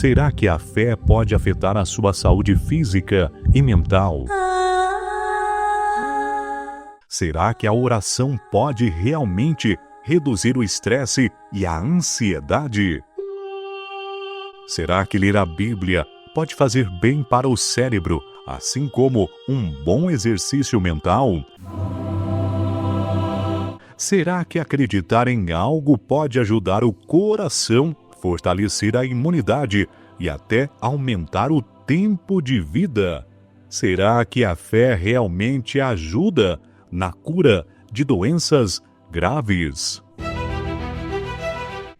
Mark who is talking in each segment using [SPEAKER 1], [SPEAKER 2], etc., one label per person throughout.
[SPEAKER 1] Será que a fé pode afetar a sua saúde física e mental? Será que a oração pode realmente reduzir o estresse e a ansiedade? Será que ler a Bíblia pode fazer bem para o cérebro, assim como um bom exercício mental? Será que acreditar em algo pode ajudar o coração, fortalecer a imunidade e até aumentar o tempo de vida? Será que a fé realmente ajuda na cura de doenças graves?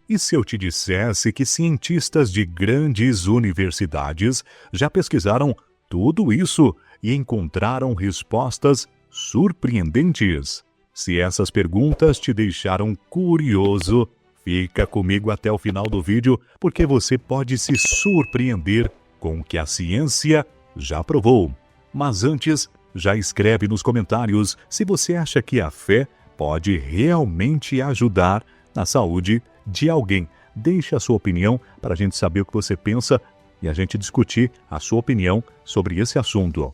[SPEAKER 1] E se eu te dissesse que cientistas de grandes universidades já pesquisaram tudo isso e encontraram respostas surpreendentes? Se essas perguntas te deixaram curioso, fica comigo até o final do vídeo, porque você pode se surpreender com o que a ciência já provou. Mas antes, já escreve nos comentários se você acha que a fé pode realmente ajudar na saúde de alguém. Deixe a sua opinião para a gente saber o que você pensa e a gente discutir a sua opinião sobre esse assunto.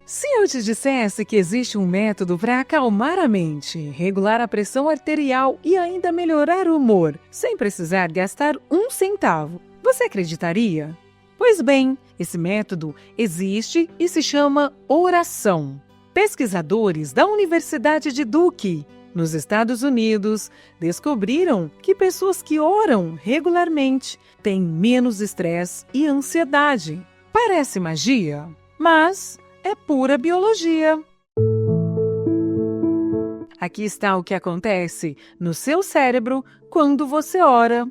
[SPEAKER 2] Se eu te dissesse que existe um método para acalmar a mente, regular a pressão arterial e ainda melhorar o humor, sem precisar gastar um centavo, você acreditaria? Pois bem, esse método existe e se chama oração. Pesquisadores da Universidade de Duke, nos Estados Unidos, descobriram que pessoas que oram regularmente têm menos estresse e ansiedade. Parece magia, mas é pura biologia. Aqui está o que acontece no seu cérebro quando você ora.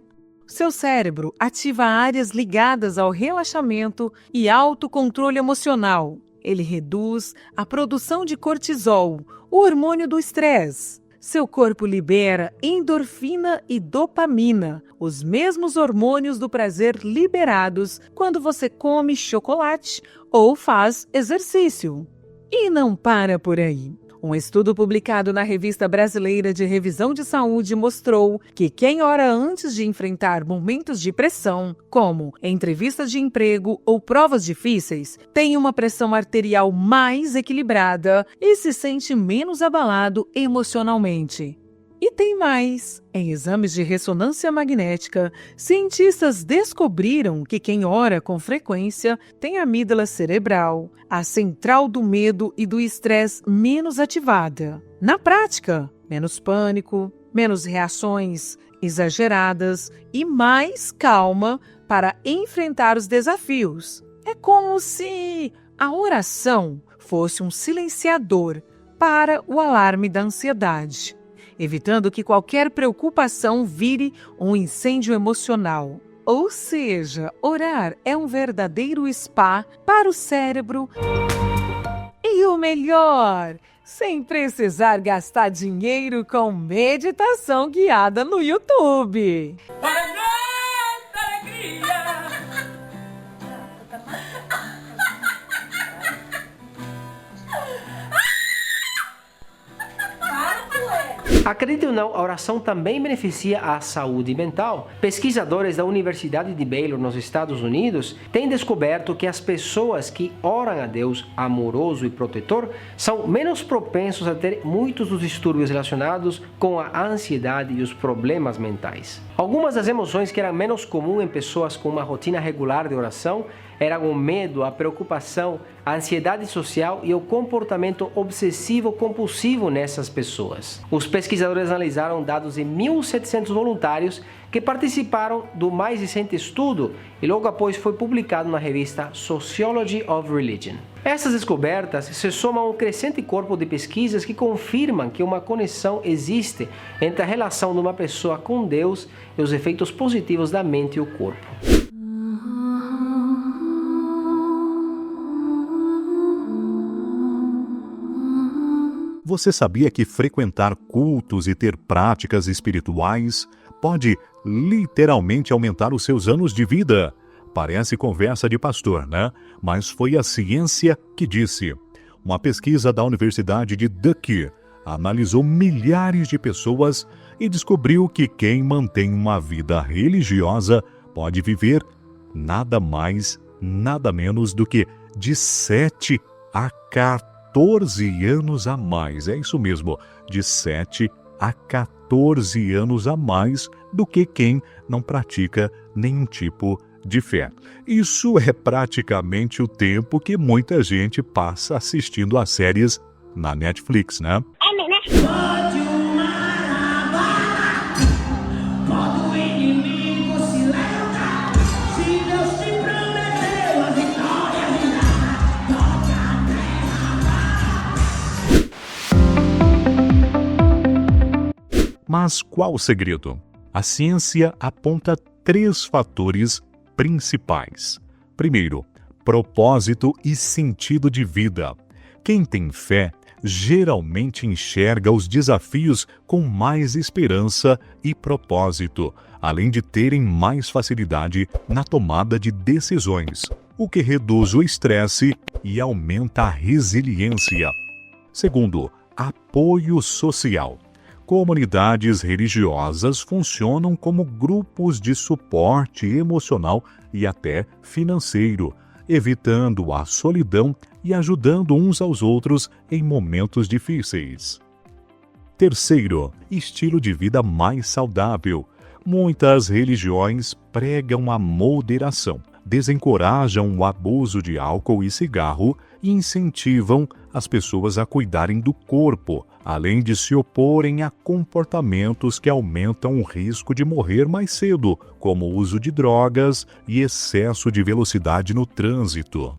[SPEAKER 2] Seu cérebro ativa áreas ligadas ao relaxamento e autocontrole emocional. Ele reduz a produção de cortisol, o hormônio do estresse. Seu corpo libera endorfina e dopamina, os mesmos hormônios do prazer liberados quando você come chocolate ou faz exercício. E não para por aí. Um estudo publicado na Revista Brasileira de Revisão de Saúde mostrou que quem ora antes de enfrentar momentos de pressão, como entrevistas de emprego ou provas difíceis, tem uma pressão arterial mais equilibrada e se sente menos abalado emocionalmente. E tem mais. Em exames de ressonância magnética, cientistas descobriram que quem ora com frequência tem a amígdala cerebral, a central do medo e do estresse menos ativada. Na prática, menos pânico, menos reações exageradas e mais calma para enfrentar os desafios. É como se a oração fosse um silenciador para o alarme da ansiedade, evitando que qualquer preocupação vire um incêndio emocional. Ou seja, orar é um verdadeiro spa para o cérebro. E o melhor, sem precisar gastar dinheiro com meditação guiada no YouTube.
[SPEAKER 3] Acredite ou não, a oração também beneficia a saúde mental. Pesquisadores da Universidade de Baylor, nos Estados Unidos, têm descoberto que as pessoas que oram a Deus amoroso e protetor são menos propensos a ter muitos dos distúrbios relacionados com a ansiedade e os problemas mentais. Algumas das emoções que eram menos comuns em pessoas com uma rotina regular de oração eram o medo, a preocupação, a ansiedade social e o comportamento obsessivo-compulsivo nessas pessoas. Os pesquisadores analisaram dados de 1.700 voluntários que participaram do mais recente estudo e logo após foi publicado na revista Sociology of Religion. Essas descobertas se somam a um crescente corpo de pesquisas que confirmam que uma conexão existe entre a relação de uma pessoa com Deus e os efeitos positivos da mente e o corpo.
[SPEAKER 1] Você sabia que frequentar cultos e ter práticas espirituais pode literalmente aumentar os seus anos de vida? Parece conversa de pastor, né? Mas foi a ciência que disse. Uma pesquisa da Universidade de Duke analisou milhares de pessoas e descobriu que quem mantém uma vida religiosa pode viver nada mais, nada menos do que de 7 a 14 anos a mais. É isso mesmo, de 7 a 14 anos a mais do que quem não pratica nenhum tipo de fé. Isso é praticamente o tempo que muita gente passa assistindo a séries na Netflix, né? Mas qual o segredo? A ciência aponta 3 fatores principais. Primeiro, propósito e sentido de vida. Quem tem fé geralmente enxerga os desafios com mais esperança e propósito, além de terem mais facilidade na tomada de decisões, o que reduz o estresse e aumenta a resiliência. Segundo, apoio social. Comunidades religiosas funcionam como grupos de suporte emocional e até financeiro, evitando a solidão e ajudando uns aos outros em momentos difíceis. Terceiro, estilo de vida mais saudável. Muitas religiões pregam a moderação, desencorajam o abuso de álcool e cigarro e incentivam as pessoas a cuidarem do corpo, além de se oporem a comportamentos que aumentam o risco de morrer mais cedo, como o uso de drogas e excesso de velocidade no trânsito.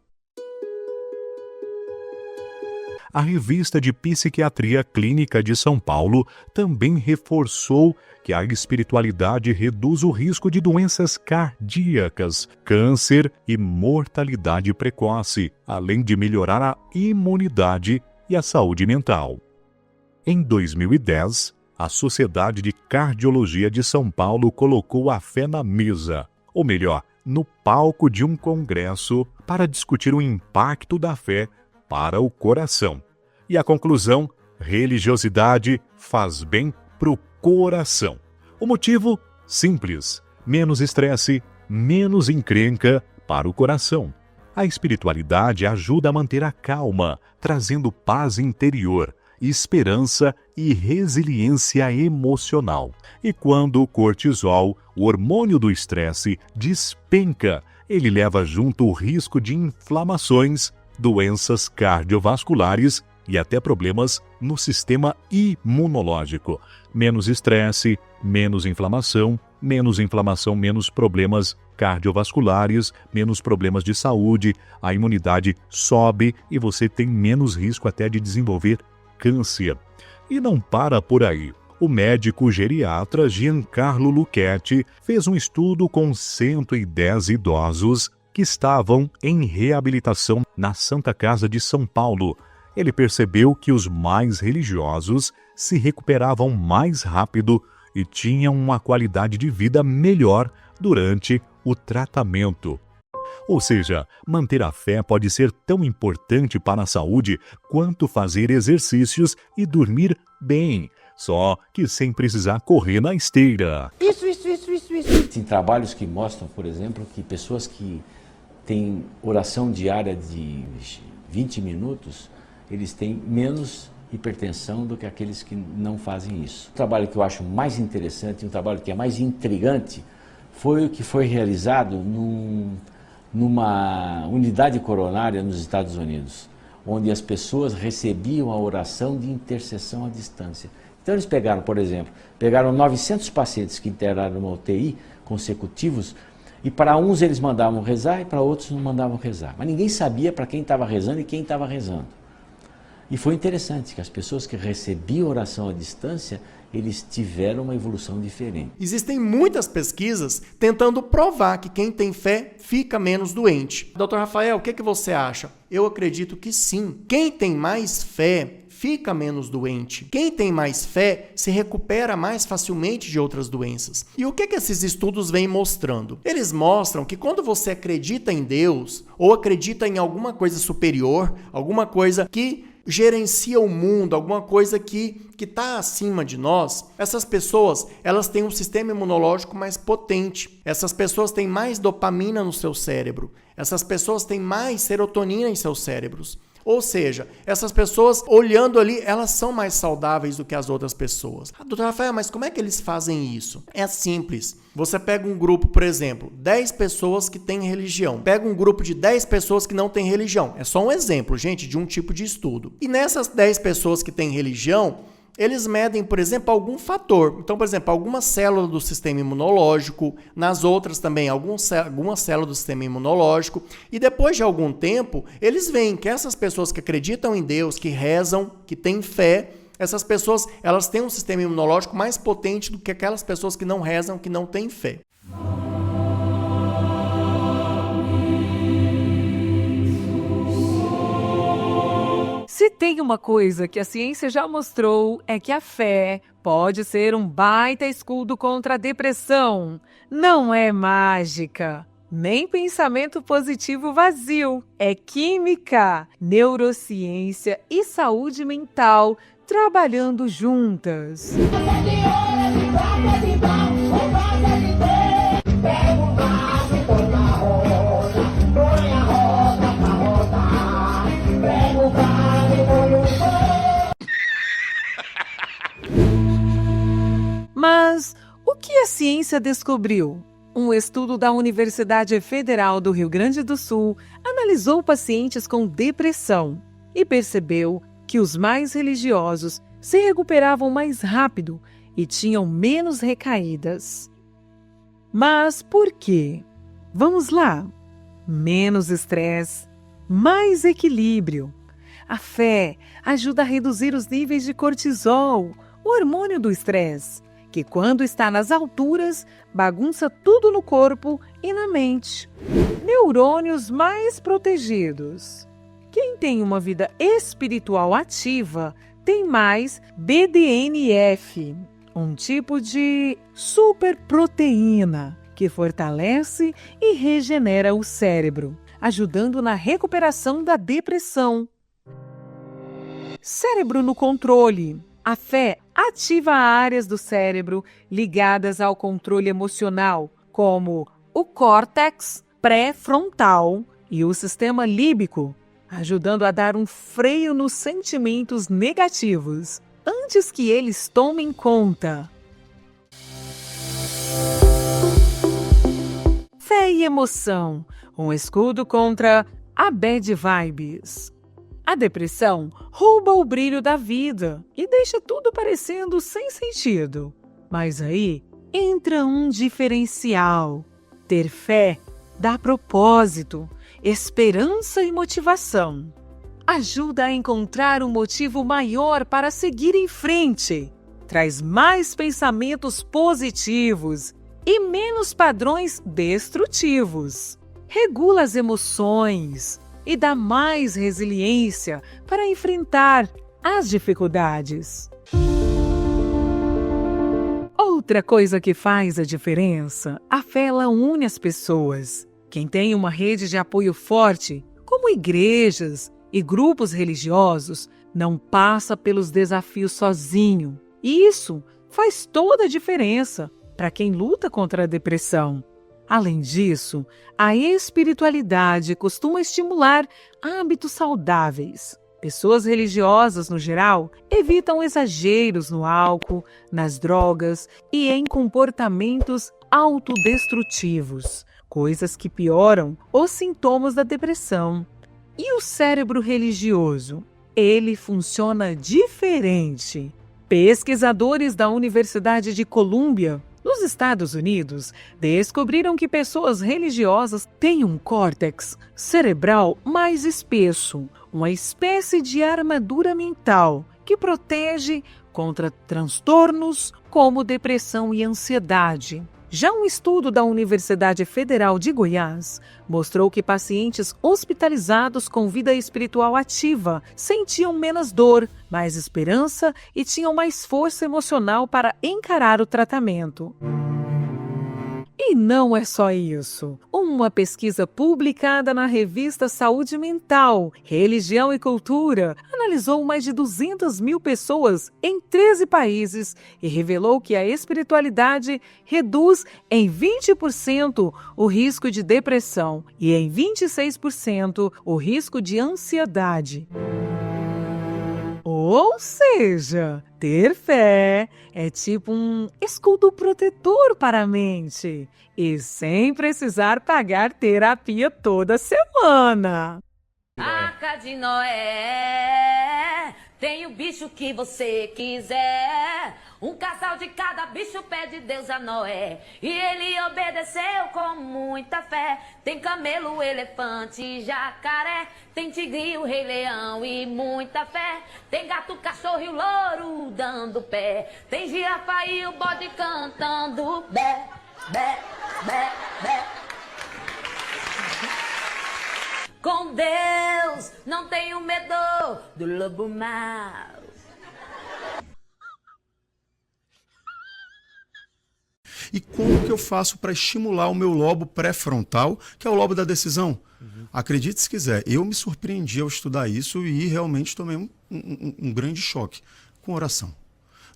[SPEAKER 1] A Revista de Psiquiatria Clínica de São Paulo também reforçou que a espiritualidade reduz o risco de doenças cardíacas, câncer e mortalidade precoce, além de melhorar a imunidade e a saúde mental. Em 2010, a Sociedade de Cardiologia de São Paulo colocou a fé na mesa, ou melhor, no palco de um congresso, para discutir o impacto da fé para o coração. E a conclusão: religiosidade faz bem para o coração. O motivo? Simples: menos estresse, menos encrenca para o coração. A espiritualidade ajuda a manter a calma, trazendo paz interior, esperança e resiliência emocional. E quando o cortisol, o hormônio do estresse, despenca, ele leva junto o risco de inflamações, doenças cardiovasculares e até problemas no sistema imunológico. Menos estresse, menos inflamação, menos problemas cardiovasculares, menos problemas de saúde, a imunidade sobe e você tem menos risco até de desenvolver câncer. E não para por aí. O médico geriatra Giancarlo Lucchetti fez um estudo com 110 idosos que estavam em reabilitação na Santa Casa de São Paulo. Ele percebeu que os mais religiosos se recuperavam mais rápido e tinham uma qualidade de vida melhor durante o tratamento. Ou seja, manter a fé pode ser tão importante para a saúde quanto fazer exercícios e dormir bem, só que sem precisar correr na esteira.
[SPEAKER 4] Isso. Tem trabalhos que mostram, por exemplo, que pessoas que têm oração diária de 20 minutos, eles têm menos hipertensão do que aqueles que não fazem isso. O trabalho que eu acho mais interessante, um trabalho que é mais intrigante, foi o que foi realizado numa unidade coronária nos Estados Unidos, onde as pessoas recebiam a oração de intercessão à distância. Então eles pegaram, por exemplo, 900 pacientes que internaram numa UTI consecutivos, e para uns eles mandavam rezar e para outros não mandavam rezar. Mas ninguém sabia para quem estava rezando e quem estava rezando. E foi interessante que as pessoas que recebiam oração à distância, eles tiveram uma evolução diferente.
[SPEAKER 5] Existem muitas pesquisas tentando provar que quem tem fé fica menos doente. Dr. Rafael, o que você acha? Eu acredito que sim. Quem tem mais fé fica menos doente. Quem tem mais fé se recupera mais facilmente de outras doenças. E o que esses estudos vêm mostrando? Eles mostram que quando você acredita em Deus ou acredita em alguma coisa superior, alguma coisa que gerencia o mundo, alguma coisa que está acima de nós, essas pessoas, elas têm um sistema imunológico mais potente. Essas pessoas têm mais dopamina no seu cérebro. Essas pessoas têm mais serotonina em seus cérebros. Ou seja, essas pessoas, olhando ali, elas são mais saudáveis do que as outras pessoas. Doutor Rafael, mas como é que eles fazem isso? É simples. Você pega um grupo, por exemplo, 10 pessoas que têm religião. Pega um grupo de 10 pessoas que não têm religião. É só um exemplo, gente, de um tipo de estudo. E nessas 10 pessoas que têm religião, eles medem, por exemplo, algum fator. Então, por exemplo, alguma célula do sistema imunológico, nas outras também alguma célula do sistema imunológico, e depois de algum tempo, eles veem que essas pessoas que acreditam em Deus, que rezam, que têm fé, essas pessoas, elas têm um sistema imunológico mais potente do que aquelas pessoas que não rezam, que não têm fé.
[SPEAKER 2] Se tem uma coisa que a ciência já mostrou, é que a fé pode ser um baita escudo contra a depressão. Não é mágica, nem pensamento positivo vazio. É química, neurociência e saúde mental trabalhando juntas. Mas o que a ciência descobriu? Um estudo da Universidade Federal do Rio Grande do Sul analisou pacientes com depressão e percebeu que os mais religiosos se recuperavam mais rápido e tinham menos recaídas. Mas por quê? Vamos lá. Menos estresse, mais equilíbrio. A fé ajuda a reduzir os níveis de cortisol, o hormônio do estresse, que quando está nas alturas, bagunça tudo no corpo e na mente. Neurônios mais protegidos. Quem tem uma vida espiritual ativa tem mais BDNF, um tipo de superproteína que fortalece e regenera o cérebro, ajudando na recuperação da depressão. Cérebro no controle. A fé ativa áreas do cérebro ligadas ao controle emocional, como o córtex pré-frontal e o sistema límbico, ajudando a dar um freio nos sentimentos negativos, antes que eles tomem conta. Fé e emoção, um escudo contra a bad vibes. A depressão rouba o brilho da vida e deixa tudo parecendo sem sentido. Mas aí entra um diferencial. Ter fé dá propósito, esperança e motivação. Ajuda a encontrar um motivo maior para seguir em frente. Traz mais pensamentos positivos e menos padrões destrutivos. Regula as emoções e dá mais resiliência para enfrentar as dificuldades. Outra coisa que faz a diferença, a fé ela une as pessoas. Quem tem uma rede de apoio forte, como igrejas e grupos religiosos, não passa pelos desafios sozinho. E isso faz toda a diferença para quem luta contra a depressão. Além disso, a espiritualidade costuma estimular hábitos saudáveis. Pessoas religiosas, no geral, evitam exageros no álcool, nas drogas e em comportamentos autodestrutivos, coisas que pioram os sintomas da depressão. E o cérebro religioso? Ele funciona diferente. Pesquisadores da Universidade de Colômbia, nos Estados Unidos, descobriram que pessoas religiosas têm um córtex cerebral mais espesso, uma espécie de armadura mental que protege contra transtornos como depressão e ansiedade. Já um estudo da Universidade Federal de Goiás mostrou que pacientes hospitalizados com vida espiritual ativa sentiam menos dor, mais esperança e tinham mais força emocional para encarar o tratamento. E não é só isso. Uma pesquisa publicada na revista Saúde Mental, Religião e Cultura analisou mais de 200 mil pessoas em 13 países e revelou que a espiritualidade reduz em 20% o risco de depressão e em 26% o risco de ansiedade. Ou seja, ter fé é tipo um escudo protetor para a mente e sem precisar pagar terapia toda semana.
[SPEAKER 6] Arca de Noé, tem o bicho que você quiser. Um casal de cada bicho pede Deus a Noé e ele obedeceu com muita fé. Tem camelo, elefante, jacaré, tem tigre, o rei leão e muita fé. Tem gato, cachorro e o louro dando pé. Tem girafa e o bode cantando bé, bé, bé, bé. Com Deus não tenho medo do lobo mau.
[SPEAKER 7] E como que eu faço para estimular o meu lobo pré-frontal, que é o lobo da decisão? Acredite se quiser, eu me surpreendi ao estudar isso e realmente tomei um grande choque com oração.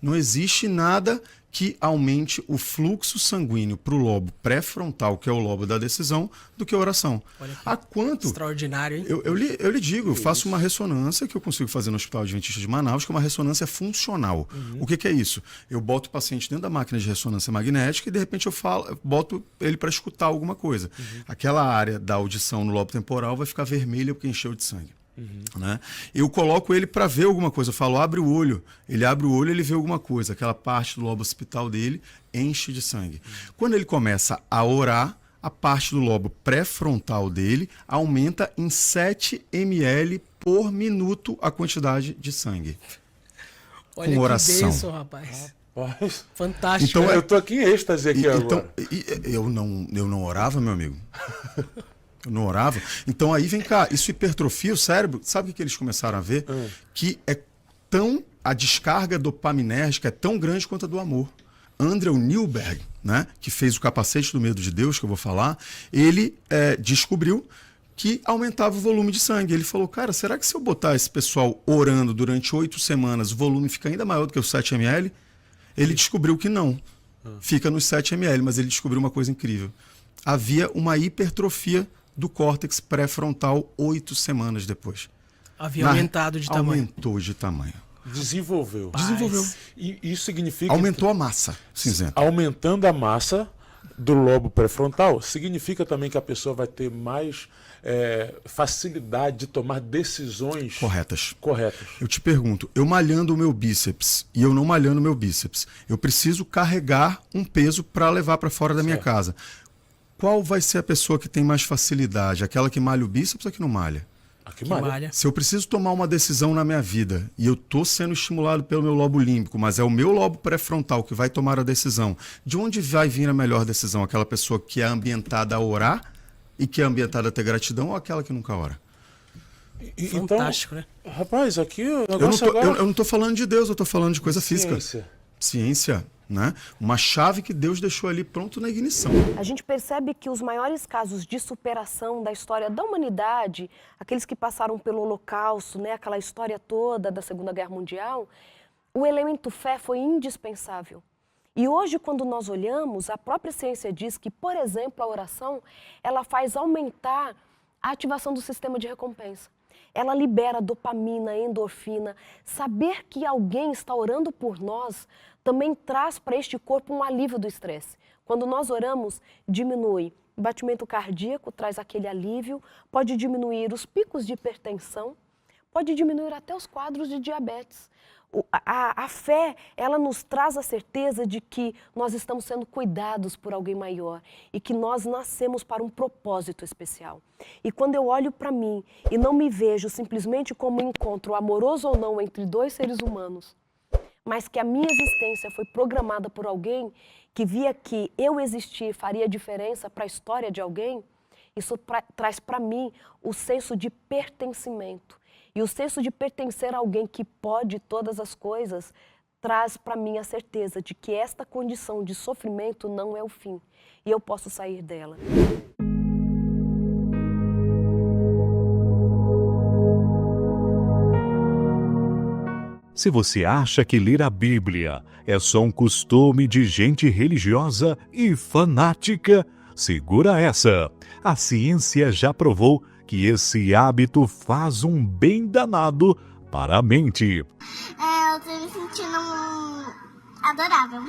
[SPEAKER 7] Não existe nada que aumente o fluxo sanguíneo para o lobo pré-frontal, que é o lobo da decisão, do que a oração. Há quanto?
[SPEAKER 5] Extraordinário, hein?
[SPEAKER 7] Eu lhe digo, eu faço uma ressonância que eu consigo fazer no Hospital Adventista de Manaus, que é uma ressonância funcional. O que é isso? Eu boto o paciente dentro da máquina de ressonância magnética e de repente eu boto ele para escutar alguma coisa. Aquela área da audição no lobo temporal vai ficar vermelha porque encheu de sangue. Né? Eu coloco ele para ver alguma coisa, eu falo, abre o olho. Ele abre o olho, ele vê alguma coisa. Aquela parte do lobo occipital dele enche de sangue. Quando ele começa a orar, a parte do lobo pré-frontal dele aumenta em 7 ml por minuto a quantidade de sangue.
[SPEAKER 5] Olha
[SPEAKER 7] com oração.
[SPEAKER 5] Que bênção, rapaz.
[SPEAKER 8] Rapaz.
[SPEAKER 5] Fantástico.
[SPEAKER 7] Então,
[SPEAKER 8] Eu tô aqui em êxtase aqui agora.
[SPEAKER 7] Eu não orava, meu amigo. Eu não orava. Então aí vem cá, isso hipertrofia o cérebro. Sabe o que eles começaram a ver? Que a descarga dopaminérgica é tão grande quanto a do amor. Andrew Newberg, né, que fez o Capacete do Medo de Deus, que eu vou falar, ele descobriu que aumentava o volume de sangue. Ele falou, cara, será que se eu botar esse pessoal orando durante 8 semanas, o volume fica ainda maior do que os 7 ml? Ele descobriu que não. Fica nos 7 ml, mas ele descobriu uma coisa incrível. Havia uma hipertrofia do córtex pré-frontal 8 semanas depois.
[SPEAKER 5] Havia aumentado de tamanho.
[SPEAKER 7] Aumentou de tamanho.
[SPEAKER 8] Desenvolveu.
[SPEAKER 7] Desenvolveu.
[SPEAKER 8] E isso significa...
[SPEAKER 7] Aumentou a massa cinzenta.
[SPEAKER 8] Aumentando a massa do lobo pré-frontal, significa também que a pessoa vai ter mais facilidade de tomar decisões
[SPEAKER 7] corretas.
[SPEAKER 8] Eu
[SPEAKER 7] te pergunto, eu malhando o meu bíceps e eu não malhando o meu bíceps, eu preciso carregar um peso para levar para fora da minha casa. Qual vai ser a pessoa que tem mais facilidade? Aquela que malha o bíceps ou que não malha?
[SPEAKER 8] Que malha.
[SPEAKER 7] Se eu preciso tomar uma decisão na minha vida e eu estou sendo estimulado pelo meu lobo límbico, mas é o meu lobo pré-frontal que vai tomar a decisão, de onde vai vir a melhor decisão? Aquela pessoa que é ambientada a orar e que é ambientada a ter gratidão ou aquela que nunca ora?
[SPEAKER 5] Fantástico,
[SPEAKER 8] então,
[SPEAKER 5] né?
[SPEAKER 8] Rapaz, aqui o negócio
[SPEAKER 7] eu não estou falando de Deus, eu estou falando de coisa física.
[SPEAKER 8] Ciência.
[SPEAKER 7] Né? Uma chave que Deus deixou ali pronto na ignição.
[SPEAKER 9] A gente percebe que os maiores casos de superação da história da humanidade, aqueles que passaram pelo Holocausto, né, aquela história toda da Segunda Guerra Mundial, o elemento fé foi indispensável. E hoje, quando nós olhamos, a própria ciência diz que, por exemplo, a oração, ela faz aumentar a ativação do sistema de recompensa. Ela libera dopamina, endorfina. Saber que alguém está orando por nós também traz para este corpo um alívio do estresse. Quando nós oramos, diminui o batimento cardíaco, traz aquele alívio, pode diminuir os picos de hipertensão, pode diminuir até os quadros de diabetes. A fé, ela nos traz a certeza de que nós estamos sendo cuidados por alguém maior e que nós nascemos para um propósito especial. E quando eu olho para mim e não me vejo simplesmente como um encontro amoroso ou não entre 2 seres humanos, mas que a minha existência foi programada por alguém que via que eu existir faria diferença para a história de alguém, isso traz para mim o senso de pertencimento. E o senso de pertencer a alguém que pode todas as coisas traz para mim a certeza de que esta condição de sofrimento não é o fim e eu posso sair dela.
[SPEAKER 1] Se você acha que ler a Bíblia é só um costume de gente religiosa e fanática, segura essa. A ciência já provou que esse hábito faz um bem danado para a mente.
[SPEAKER 10] Eu tô me sentindo adorável.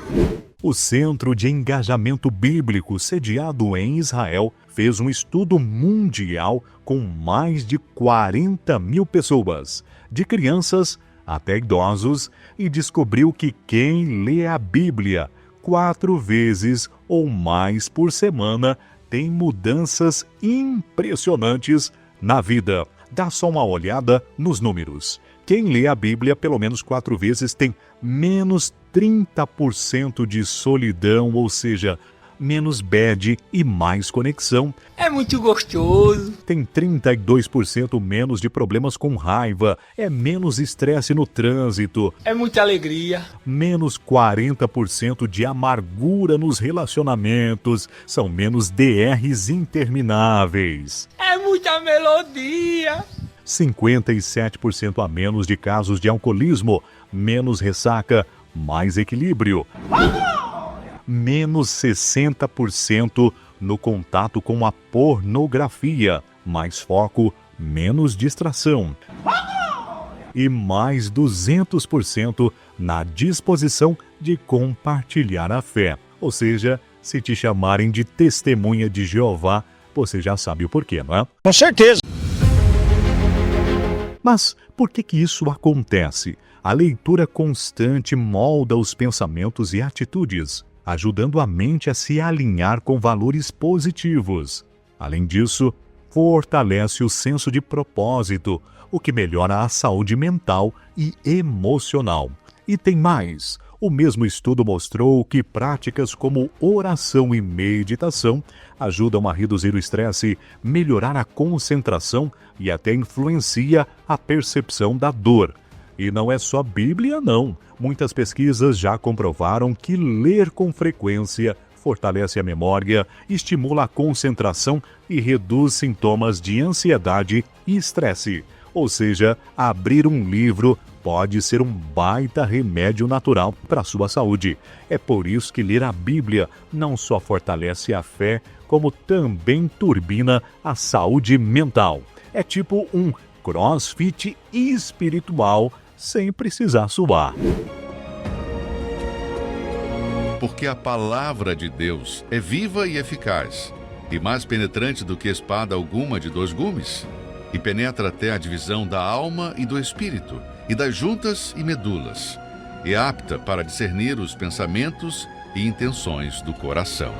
[SPEAKER 1] O Centro de Engajamento Bíblico, sediado em Israel, fez um estudo mundial com mais de 40 mil pessoas, de crianças até idosos, e descobriu que quem lê a Bíblia 4 vezes ou mais por semana tem mudanças impressionantes na vida. Dá só uma olhada nos números. Quem lê a Bíblia pelo menos 4 vezes tem menos 30% de solidão, ou seja, menos bad e mais conexão.
[SPEAKER 11] É muito gostoso.
[SPEAKER 1] Tem 32% menos de problemas com raiva. É menos estresse no trânsito.
[SPEAKER 11] É muita alegria.
[SPEAKER 1] Menos 40% de amargura nos relacionamentos. São menos DRs intermináveis.
[SPEAKER 11] É muita melodia.
[SPEAKER 1] 57% a menos de casos de alcoolismo. Menos ressaca, mais equilíbrio. Menos 60% no contato com a pornografia, mais foco, menos distração. E mais 200% na disposição de compartilhar a fé. Ou seja, se te chamarem de testemunha de Jeová, você já sabe o porquê, não é?
[SPEAKER 11] Com certeza.
[SPEAKER 1] Mas por que isso acontece? A leitura constante molda os pensamentos e atitudes, ajudando a mente a se alinhar com valores positivos. Além disso, fortalece o senso de propósito, o que melhora a saúde mental e emocional. E tem mais. O mesmo estudo mostrou que práticas como oração e meditação ajudam a reduzir o estresse, melhorar a concentração e até influencia a percepção da dor. E não é só Bíblia, não. Muitas pesquisas já comprovaram que ler com frequência fortalece a memória, estimula a concentração e reduz sintomas de ansiedade e estresse. Ou seja, abrir um livro pode ser um baita remédio natural para a sua saúde. É por isso que ler a Bíblia não só fortalece a fé, como também turbina a saúde mental. É tipo um crossfit espiritual sem precisar suar.
[SPEAKER 12] Porque a palavra de Deus é viva e eficaz, e mais penetrante do que espada alguma de 2 gumes, e penetra até a divisão da alma e do espírito, e das juntas e medulas, e é apta para discernir os pensamentos e intenções do coração.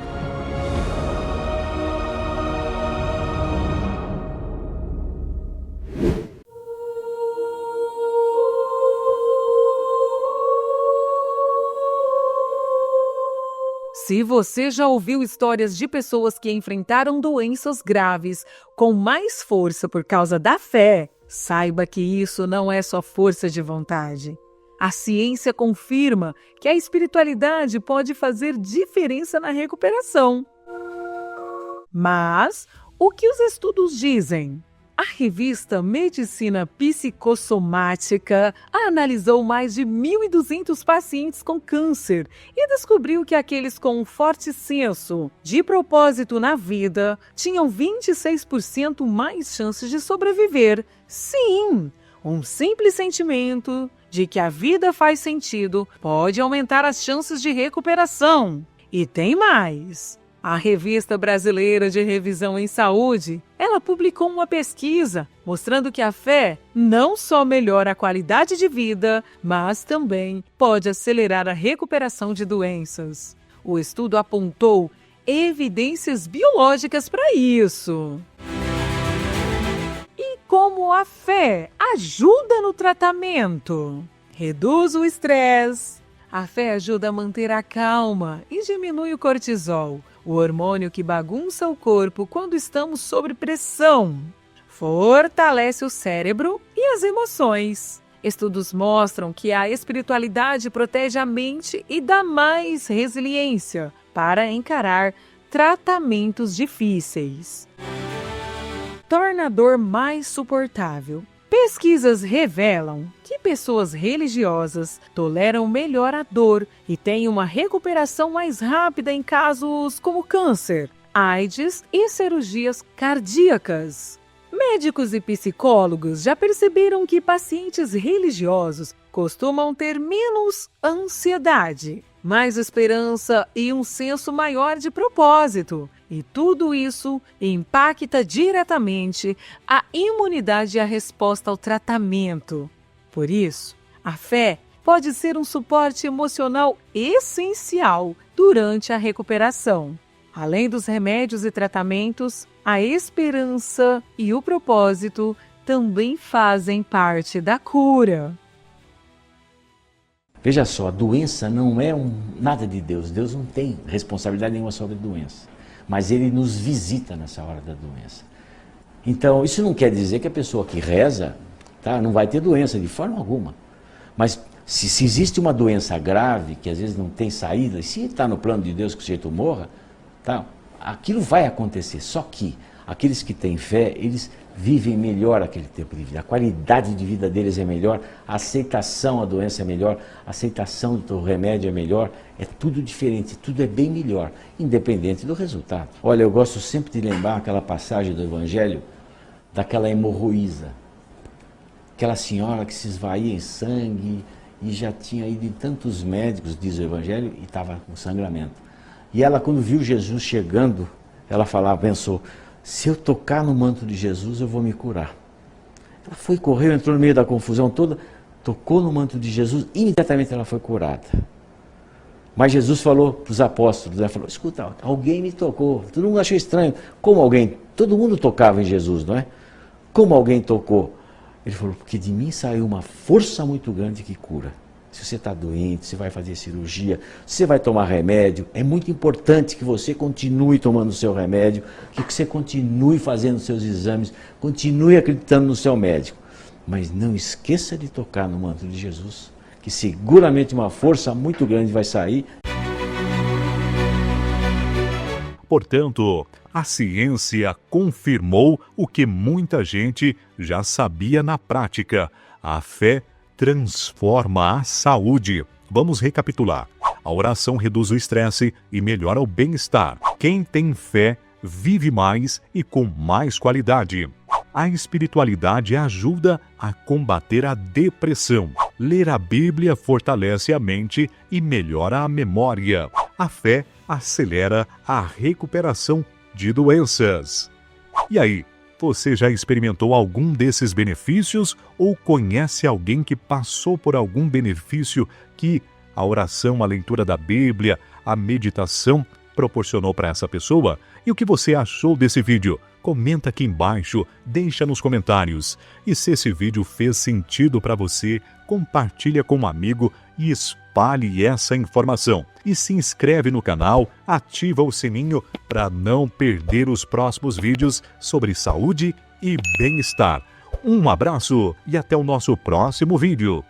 [SPEAKER 2] Se você já ouviu histórias de pessoas que enfrentaram doenças graves com mais força por causa da fé, saiba que isso não é só força de vontade. A ciência confirma que a espiritualidade pode fazer diferença na recuperação. Mas o que os estudos dizem? A revista Medicina Psicossomática analisou mais de 1.200 pacientes com câncer e descobriu que aqueles com um forte senso de propósito na vida tinham 26% mais chances de sobreviver. Sim, um simples sentimento de que a vida faz sentido pode aumentar as chances de recuperação. E tem mais. A Revista Brasileira de Revisão em Saúde, ela publicou uma pesquisa mostrando que a fé não só melhora a qualidade de vida, mas também pode acelerar a recuperação de doenças. O estudo apontou evidências biológicas para isso. E como a fé ajuda no tratamento? Reduz o estresse. A fé ajuda a manter a calma e diminui o cortisol, o hormônio que bagunça o corpo quando estamos sob pressão. Fortalece o cérebro e as emoções. Estudos mostram que a espiritualidade protege a mente e dá mais resiliência para encarar tratamentos difíceis. Torna a dor mais suportável. Pesquisas revelam que pessoas religiosas toleram melhor a dor e têm uma recuperação mais rápida em casos como câncer, AIDS e cirurgias cardíacas. Médicos e psicólogos já perceberam que pacientes religiosos costumam ter menos ansiedade, mais esperança e um senso maior de propósito. E tudo isso impacta diretamente a imunidade e a resposta ao tratamento. Por isso, a fé pode ser um suporte emocional essencial durante a recuperação. Além dos remédios e tratamentos, a esperança e o propósito também fazem parte da cura.
[SPEAKER 4] Veja só, a doença não é nada de Deus. Deus não tem responsabilidade nenhuma sobre a doença. Mas Ele nos visita nessa hora da doença. Então, isso não quer dizer que a pessoa que reza, tá, não vai ter doença de forma alguma. Mas se existe uma doença grave, que às vezes não tem saída, e se está no plano de Deus que o sujeito morra, tá, aquilo vai acontecer. Só que aqueles que têm fé, eles vivem melhor aquele tempo de vida. A qualidade de vida deles é melhor, a aceitação à doença é melhor, a aceitação do remédio é melhor, é tudo diferente, tudo é bem melhor, independente do resultado. Olha, eu gosto sempre de lembrar aquela passagem do Evangelho, daquela hemorroísa, aquela senhora que se esvaía em sangue e já tinha ido em tantos médicos, diz o Evangelho, e estava com sangramento. E ela, quando viu Jesus chegando, ela pensou, se eu tocar no manto de Jesus, eu vou me curar. Ela foi, correu, entrou no meio da confusão toda, tocou no manto de Jesus, imediatamente ela foi curada. Mas Jesus falou para os apóstolos, né, falou, escuta, alguém me tocou. Todo mundo achou estranho. Como alguém? Todo mundo tocava em Jesus, não é? Como alguém tocou? Ele falou, porque de mim saiu uma força muito grande que cura. Se você está doente, você vai fazer cirurgia, você vai tomar remédio, é muito importante que você continue tomando o seu remédio, que você continue fazendo seus exames, continue acreditando no seu médico. Mas não esqueça de tocar no manto de Jesus, que seguramente uma força muito grande vai sair.
[SPEAKER 1] Portanto, a ciência confirmou o que muita gente já sabia na prática. A fé transforma a saúde. Vamos recapitular. A oração reduz o estresse e melhora o bem-estar. Quem tem fé vive mais e com mais qualidade. A espiritualidade ajuda a combater a depressão. Ler a Bíblia fortalece a mente e melhora a memória. A fé acelera a recuperação de doenças. E aí? Você já experimentou algum desses benefícios ou conhece alguém que passou por algum benefício que a oração, a leitura da Bíblia, a meditação proporcionou para essa pessoa? E o que você achou desse vídeo? Comenta aqui embaixo, deixa nos comentários. E se esse vídeo fez sentido para você, compartilha com um amigo e espalhe essa informação. E se inscreve no canal, ativa o sininho para não perder os próximos vídeos sobre saúde e bem-estar. Um abraço e até o nosso próximo vídeo.